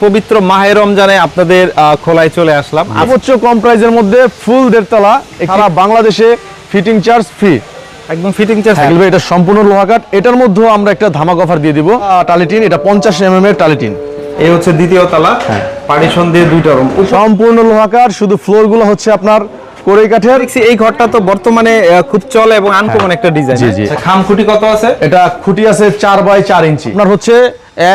পবিত্র মাহে রমজানে আপনাদের খোলায় চলে আসলাম। সর্বোচ্চ কম প্রাইসের মধ্যে ফুল 1.5 তলা সারা বাংলাদেশে ফিটিং চার্জ ফ্রি, একদম ফিটিং চার্জ। এটা সম্পূর্ণ লোহা কাঠ। এটার মধ্যেও আমরা একটা ধামাক অফার দিয়ে দিব। টালিটিন, এটা 50 mm এর টালিটিন। এই হচ্ছে দ্বিতীয় তলা, পার্টিশন দিয়ে দুইটা রুম, সম্পূর্ণ লোহা কাঠ, শুধু ফ্লোর গুলো হচ্ছে আপনার কোরই কাঠের। এই ঘরটা তো বর্তমানে খুব চলে এবং আনকমন একটা ডিজাইন। খাম খুঁটি কত আছে? এটা খুঁটি আছে 4x4 ইঞ্চি। আপনার হচ্ছে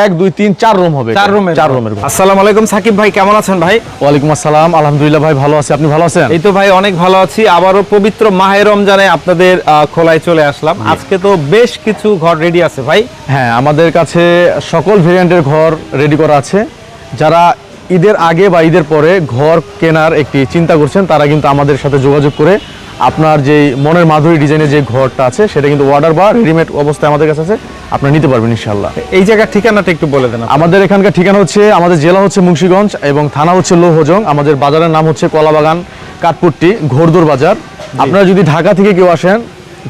1 2 3 4 রুম হবে, 4 রুমের। আসসালামু আলাইকুম সাকিব ভাই, কেমন আছেন ভাই? ওয়ালাইকুম আসসালাম, আলহামদুলিল্লাহ ভাই ভালো আছি, আপনি ভালো আছেন? এই তো ভাই অনেক ভালো আছি। আবারও পবিত্র মাহে রমজানে আপনাদের খোলায় চলে আসলাম। আজকে তো বেশ কিছু ঘর রেডি আছে ভাই। হ্যাঁ, আমাদের কাছে সকল ভেরিয়েন্টের ঘর রেডি করা আছে। যারা ঈদের আগে বা ঈদের পরে ঘর কেনার একটি চিন্তা করছেন তারা কিন্তু আমাদের সাথে যোগাযোগ করে আপনার যে মনের মাধুরী ডিজাইনের যে ঘরটা আছে সেটা কিন্তু অর্ডার বা রেডিমেড অবস্থায় আমাদের কাছে আছে, আপনারা নিতে পারবেন ইনশাআল্লাহ। এই জায়গার ঠিকানাটা একটু বলে দেন। আমাদের এখানকার ঠিকানা হচ্ছে, আমাদের জেলা হচ্ছে মুন্সিগঞ্জ এবং থানা হচ্ছে লৌহজং। আমাদের বাজারের নাম হচ্ছে কলাবাগান কাঠপুট্টি ঘোরদোর বাজার। আপনারা যদি ঢাকা থেকে কেউ আসেন,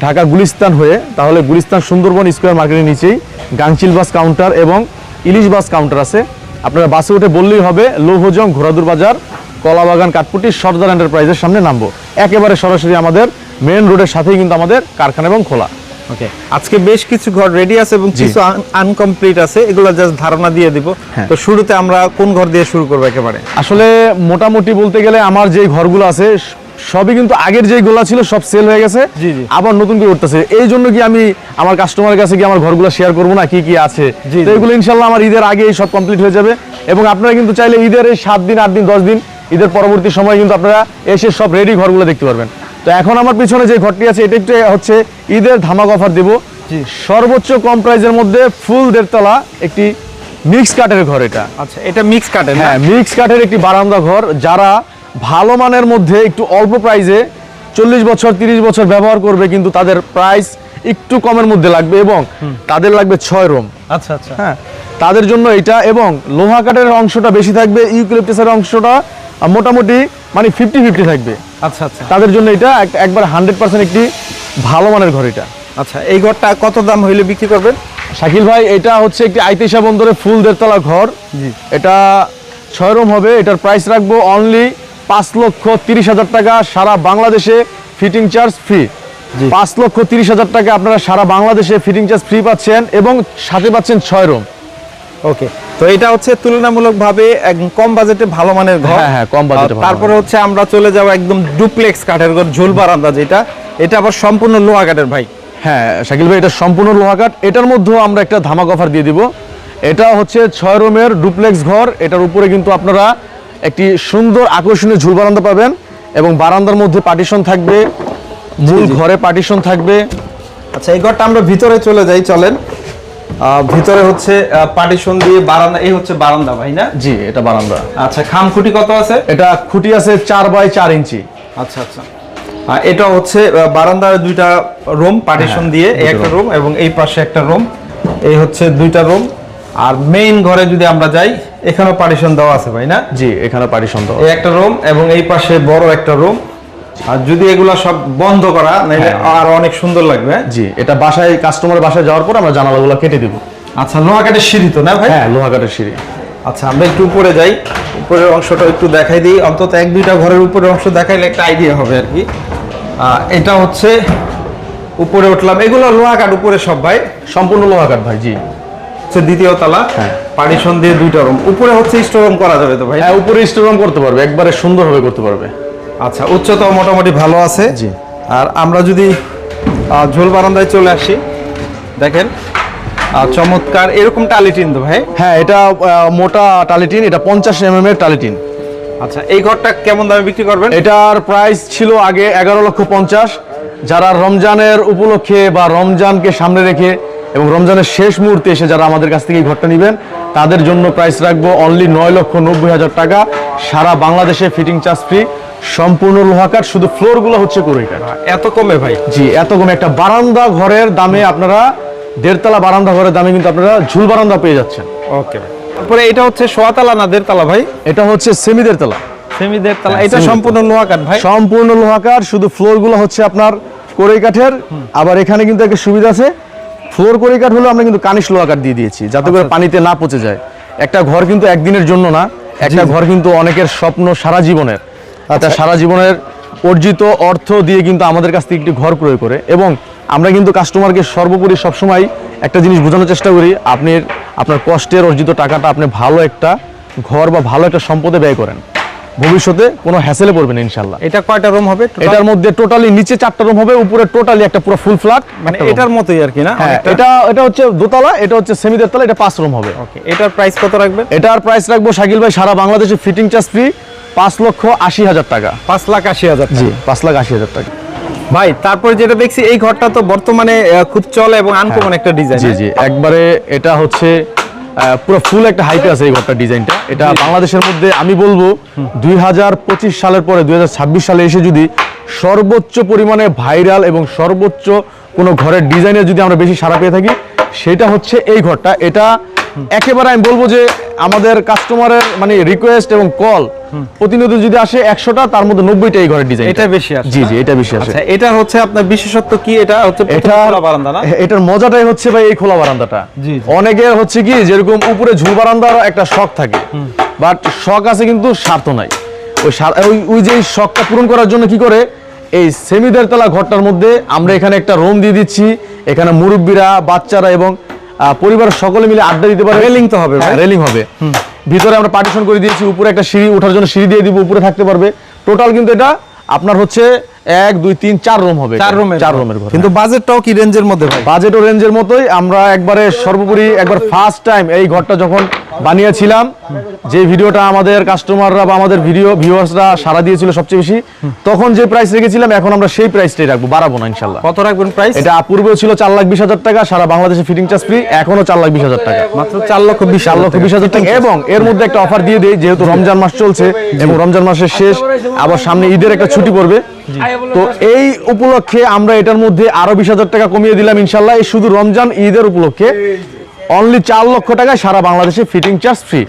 ঢাকা গুলিস্তান হয়ে, তাহলে গুলিস্তান সুন্দরবন স্কয়ার মার্কেটের নিচেই গাংচিল বাস কাউন্টার এবং ইলিশ বাস কাউন্টার আছে। আপনারা বাসে উঠে বললেই হবে লৌহজং ঘোরাদুর বাজার কলাবাগান কাঠপুট্টি সর্দার এন্টারপ্রাইজের সামনে নামবো। একেবারে সরাসরি আমাদের মেন রোডের সাথেই কিন্তু আমাদের কারখানা এবং খোলা। ওকে, আজকে বেশ কিছু ঘর রেডি আছে এবং কিছু আনকমপ্লিট আছে, এগুলো জাস্ট ধারণা দিয়ে দিব। তো শুরুতে আমরা কোন ঘর দিয়ে শুরু করব? একেবারে আসলে মোটামুটি বলতে গেলে আমার যে ঘরগুলো আছে সবই কিন্তু আগের যেই গোলা ছিল সব সেল হয়ে গেছে, আবার নতুন করে উঠতেছে। এই জন্য কি আমি আমার কাস্টমারের কাছে কি আমার ঘরগুলো শেয়ার করবো না কি কি আছে, তো এগুলো ইনশাল্লাহ আমার ঈদের আগে সব কমপ্লিট হয়ে যাবে। এবং আপনারা কিন্তু চাইলে ঈদের এই 7 দিন 8 দিন 10 দিন ঈদের পরবর্তী সময় কিন্তু আপনারা এসে সব রেডি ঘরগুলো দেখতে পারবেন। তো এখন আমার পিছনে যে ঘরটি আছে এটা একটু হচ্ছে ঈদের ধামাক অফার দেব। সর্বোচ্চ কম প্রাইসের মধ্যে ফুল 1.5 তলা একটি মিক্স কাঠের ঘর। এটা আচ্ছা, এটা মিক্স কাঠের? হ্যাঁ, মিক্স কাঠের একটি বারান্দা ঘর। যারা ভালো মানের মধ্যে একটু অল্প প্রাইসে 40 বছর 30 বছর ব্যবহার করবে কিন্তু তাদের প্রাইস একটু কমের মধ্যে লাগবে এবং তাদের লাগবে 6 রুম। আচ্ছা আচ্ছা, হ্যাঁ, তাদের জন্য এটা। এবং লোহা কাঠের অংশটা বেশি থাকবে, ইউক্যালিপটাসের অংশটা মোটামুটি মানে 50-50 থাকবে। আচ্ছা আচ্ছা, তাদের জন্য এটা একবার 100% একটি ভালো মানের ঘর এটা। আচ্ছা, এই ঘরটা কত দাম হইলে বিক্রি করবেন শাকিল ভাই? এটা হচ্ছে একটি আইতিশা বন্দরে ফুল 1.5 তলা ঘর। এটা 6 রুম হবে। এটার প্রাইস রাখবো অনলি 5,30,000 টাকা। সারা বাংলাদেশে ফিটিং চার্জ ফ্রি। 5,30,000 টাকা আপনারা সারা বাংলাদেশে ফিটিং চার্জ ফ্রি পাচ্ছেন এবং সাথে পাচ্ছেন 6 রুম। ওকে, তো এটা হচ্ছে তুলনামূলকভাবে একদম কম বাজেটে ভালো মানের ঘর। হ্যাঁ, কম বাজেটে। তারপরে হচ্ছে আমরা চলে যাব একদম ডুপ্লেক্স কাঠের ঘর, ঝুল বারান্দা যেটা, এটা আবার সম্পূর্ণ লোহা কাঠের ভাই। হ্যাঁ শাকিল ভাই, এটা সম্পূর্ণ লোহা কাঠ। এটার মধ্যেও আমরা একটা ধামাক অফার দিয়ে দিব। এটা হচ্ছে 6 রুমের ডুপ্লেক্স ঘর। এটার উপরে কিন্তু আপনারা একটি সুন্দর আকর্ষণীয় ঝুল বারান্দা পাবেন এবং বারান্দার মধ্যে পার্টিশন থাকবে, মূল ঘরে পার্টিশন থাকবে। আচ্ছা, এই ঘরটা আমরা ভিতরে চলে যাই, চলেন। ভিতরে হচ্ছে পার্টিশন দিয়ে বারান্দা, এই হচ্ছে বারান্দা ভাই না? জি, এটা বারান্দা। আচ্ছা, খাম খুঁটি কত আছে? এটা খুঁটি আছে 4x4 ইঞ্চি। আচ্ছা আচ্ছা, এটা হচ্ছে বারান্দার দুইটা রুম পার্টিশন দিয়ে, এই একটা রুম এবং এই পাশে একটা রুম, এই হচ্ছে দুইটা রুম। আর মেইন ঘরে যদি আমরা যাই, এখানেও পার্টিশন দেওয়া আছে ভাই না? জি, এখানে পার্টিশন দেওয়া। এই একটা রুম এবং এই পাশে বড় একটা রুম। আর যদি এগুলা সব বন্ধ করা নাইলে আর অনেক সুন্দর লাগবে। জি, এটা বাসায় কাস্টমারের বাসায় যাওয়ার পর আমরা জানালাগুলো কেটে দিব। আচ্ছা, লোহা কাঠের সিঁড়ি তো না ভাই? হ্যাঁ, লোহা কাঠের সিঁড়ি। আচ্ছা, আমরা একটু উপরে যাই, উপরের অংশটা একটু দেখাই দিই। অন্তত 1-2টা ঘরের উপরের অংশ দেখাইলে একটা আইডিয়া হবে আর কি। এটা হচ্ছে উপরে উঠলাম, এগুলো লোহা কাঠ উপরে সব ভাই? সম্পূর্ণ লোহা কাঠ ভাই। জি, হচ্ছে দ্বিতীয় তলা, পার্টিশন দিয়ে দুইটা রুম। উপরে হচ্ছে স্টোর রুম করা যাবে তো ভাই? হ্যাঁ, উপরে স্টোর রুম করতে পারবে, একবারে সুন্দরভাবে করতে পারবে। আচ্ছা, উচ্চতাও মোটামুটি ভালো আছে। জি, আর আমরা যদি ঝোল বারান্দায় চলে আসি, দেখেন চমৎকার এরকম টালিটিন তো ভাই? হ্যাঁ, এটা মোটা টালিটিন, এটা 50 mm এর টালিটিন। আচ্ছা, এই ঘরটা কেমন দামে বিক্রি করবেন? এটার প্রাইস ছিল আগে 11,50,000। যারা রমজানের উপলক্ষে বা রমজানকে সামনে রেখে এবং রমজানের শেষ মুহূর্তে এসে যারা আমাদের কাছ থেকে এই ঘরটা নেবেন তাদের জন্য প্রাইস রাখবো অনলি 9,90,000 টাকা। সারা বাংলাদেশে ফিটিং চার্জ ফ্রি, সম্পূর্ণ লোহা কাঠ, শুধু ফ্লোরগুলো হচ্ছে কোরই কাঠ। এত কমে ভাই? জি, এত কমে। একটা বারান্দা ঘরের দামে আপনারা 1.5 তলা বারান্দা ঘরের দামে কিন্তু আপনারা ঝুল বারান্দা পেয়ে যাচ্ছেন। ওকে, তারপরে এটা হচ্ছে সোয়াতলা না 1.5 তলা ভাই? এটা হচ্ছে সেমি 1.5 তলা। সেমি 1.5 তলা, এটা সম্পূর্ণ লোহা কাঠ ভাই? সম্পূর্ণ লোহা কাঠ, শুধু ফ্লোরগুলো হচ্ছে আপনার কোরই কাঠের। আবার এখানে কিন্তু একটা সুবিধা আছে, ফ্লোর কোরই কাঠ হলো আমরা কিন্তু কানিশ লোহা কাঠ দিয়ে দিয়েছি যাতে করে পানিতে না পচে যায়। একটা ঘর কিন্তু একদিনের জন্য না, একটা ঘর কিন্তু অনেকের স্বপ্ন সারা জীবনের। আচ্ছা, সারা জীবনের অর্জিত অর্থ দিয়ে কিন্তু আমাদের কাছ থেকে একটি ঘর ক্রয় করে, এবং আমরা কিন্তু কাস্টমারকে সর্বোপরি সবসময় একটা জিনিস বোঝানোর চেষ্টা করি, আপনার কষ্টের অর্জিত টাকাটা আপনি ভালো একটা ঘর বা ভালো একটা সম্পদে ব্যয় করেন, ভবিষ্যতে কোনো হ্যাসেলে পড়বেন ইনশাল্লাহ। এটা কয়টা রুম হবে? এটার মধ্যে টোটালি নিচে 4টা রুম হবে, উপরে টোটালি একটা পুরো ফুল ফ্ল্যাট, মানে এটার মতোই আর কি না? হ্যাঁ, এটা হচ্ছে দোতলা, এটা হচ্ছে সেমি দেড়তলা, এটা 5 রুম হবে। ওকে, এটার প্রাইস কত রাখবেন? এটার প্রাইস রাখবো শাকিল ভাই সারা বাংলাদেশে ফিটিং চার্জ ফ্রি 5,80,000 টাকা। 5,80,000 জি, 5,80,000 টাকা। ভাই তারপরে যেটা দেখছি এই ঘরটা তো বর্তমানে খুব চলে এবং আনকমন একটা ডিজাইন। জি জি, একবারে এটা হচ্ছে পুরো ফুল একটা হাইপে আছে এই ঘরটার ডিজাইনটা। এটা বাংলাদেশের মধ্যে আমি বলবো 2025 সালের পরে 2026 সালে এসে যদি সর্বোচ্চ পরিমাণে ভাইরাল এবং সর্বোচ্চ কোনো ঘরের ডিজাইনে যদি আমরা বেশি সাড়া পেয়ে থাকি, সেটা হচ্ছে এই ঘরটা। এটা একেবারে আমি বলবো যে আমাদের কাস্টমারের মানে রিকোয়েস্ট এবং কল প্রতিনিয়ত যদি আসে 100টা, তার মধ্যে 90টা এই ঘরের ডিজাইন। এটা বেশি আসে? জি জি, এটা বেশি আসে। আচ্ছা, এটা হচ্ছে আপনার বিশেষত্ব কি? এটা হচ্ছে এটা খোলা বারান্দা না? এটার মজাটাই হচ্ছে ভাই এই খোলা বারান্দাটা। জি। অনেকের হচ্ছে কি যেরকম উপরে ঝুল বারান্দার একটা শখ থাকে, বাট শখ আছে কিন্তু স্বার্থ নাই। ওই যে শখটা পূরণ করার জন্য কি করে, এই সেমি দেড়তলা ঘরটার মধ্যে আমরা এখানে একটা রুম দিয়ে দিচ্ছি। এখানে মুরব্বীরা, বাচ্চারা এবং পরিবারের সকলে মিলে আড্ডা দিতে পারে। রেলিং তো হবে? রেলিং হবে। ভিতরে আমরা পার্টিশন করে দিয়েছি, উপরে একটা সিঁড়ি, ওঠার জন্য সিঁড়ি দিয়ে দিব, উপরে থাকতে পারবে। টোটাল কিন্তু এটা আপনার হচ্ছে 1 2 3 4 রুম হবে। 4 রুমের ঘর। কিন্তু বাজেটটাও কি রেঞ্জের মধ্যে ভাই? বাজেটও রেঞ্জের মতোই। আমরা একবারে সর্বোপরি একবার ফার্স্ট টাইম এই ঘরটা যখন বানিয়েছিলাম, যে ভিডিওটা আমাদের কাস্টমাররা বা আমাদের ভিউয়ার্সরা সাড়া দিয়েছিল সবচেয়ে বেশি, তখন যে প্রাইস রেখেছিলাম এখন আমরা সেই প্রাইসটাই রাখবো, বাড়াবো না ইনশাল্লাহ। কত রাখবেন প্রাইস? এটা পূর্বেও ছিল 4,20,000 টাকা, সারা বাংলাদেশে ফিটিং চার্জ ফ্রি, এখনো 4,20,000 টাকা, মাত্র 4,20,000 টাকা। এবং এর মধ্যে একটা অফার দিয়ে দেই, যেহেতু রমজান মাস চলছে এবং রমজান মাসের শেষ, আবার সামনে ঈদের একটা ছুটি পড়বে, তো এই উপলক্ষে আমরা এটার মধ্যে আরো 20,000 টাকা কমিয়ে দিলাম ইনশাল্লাহ। এই শুধু রমজান ঈদের উপলক্ষে অনলি 4 লক্ষ টাকায় সারা বাংলাদেশে ফিটিং চার্জ ফ্রি।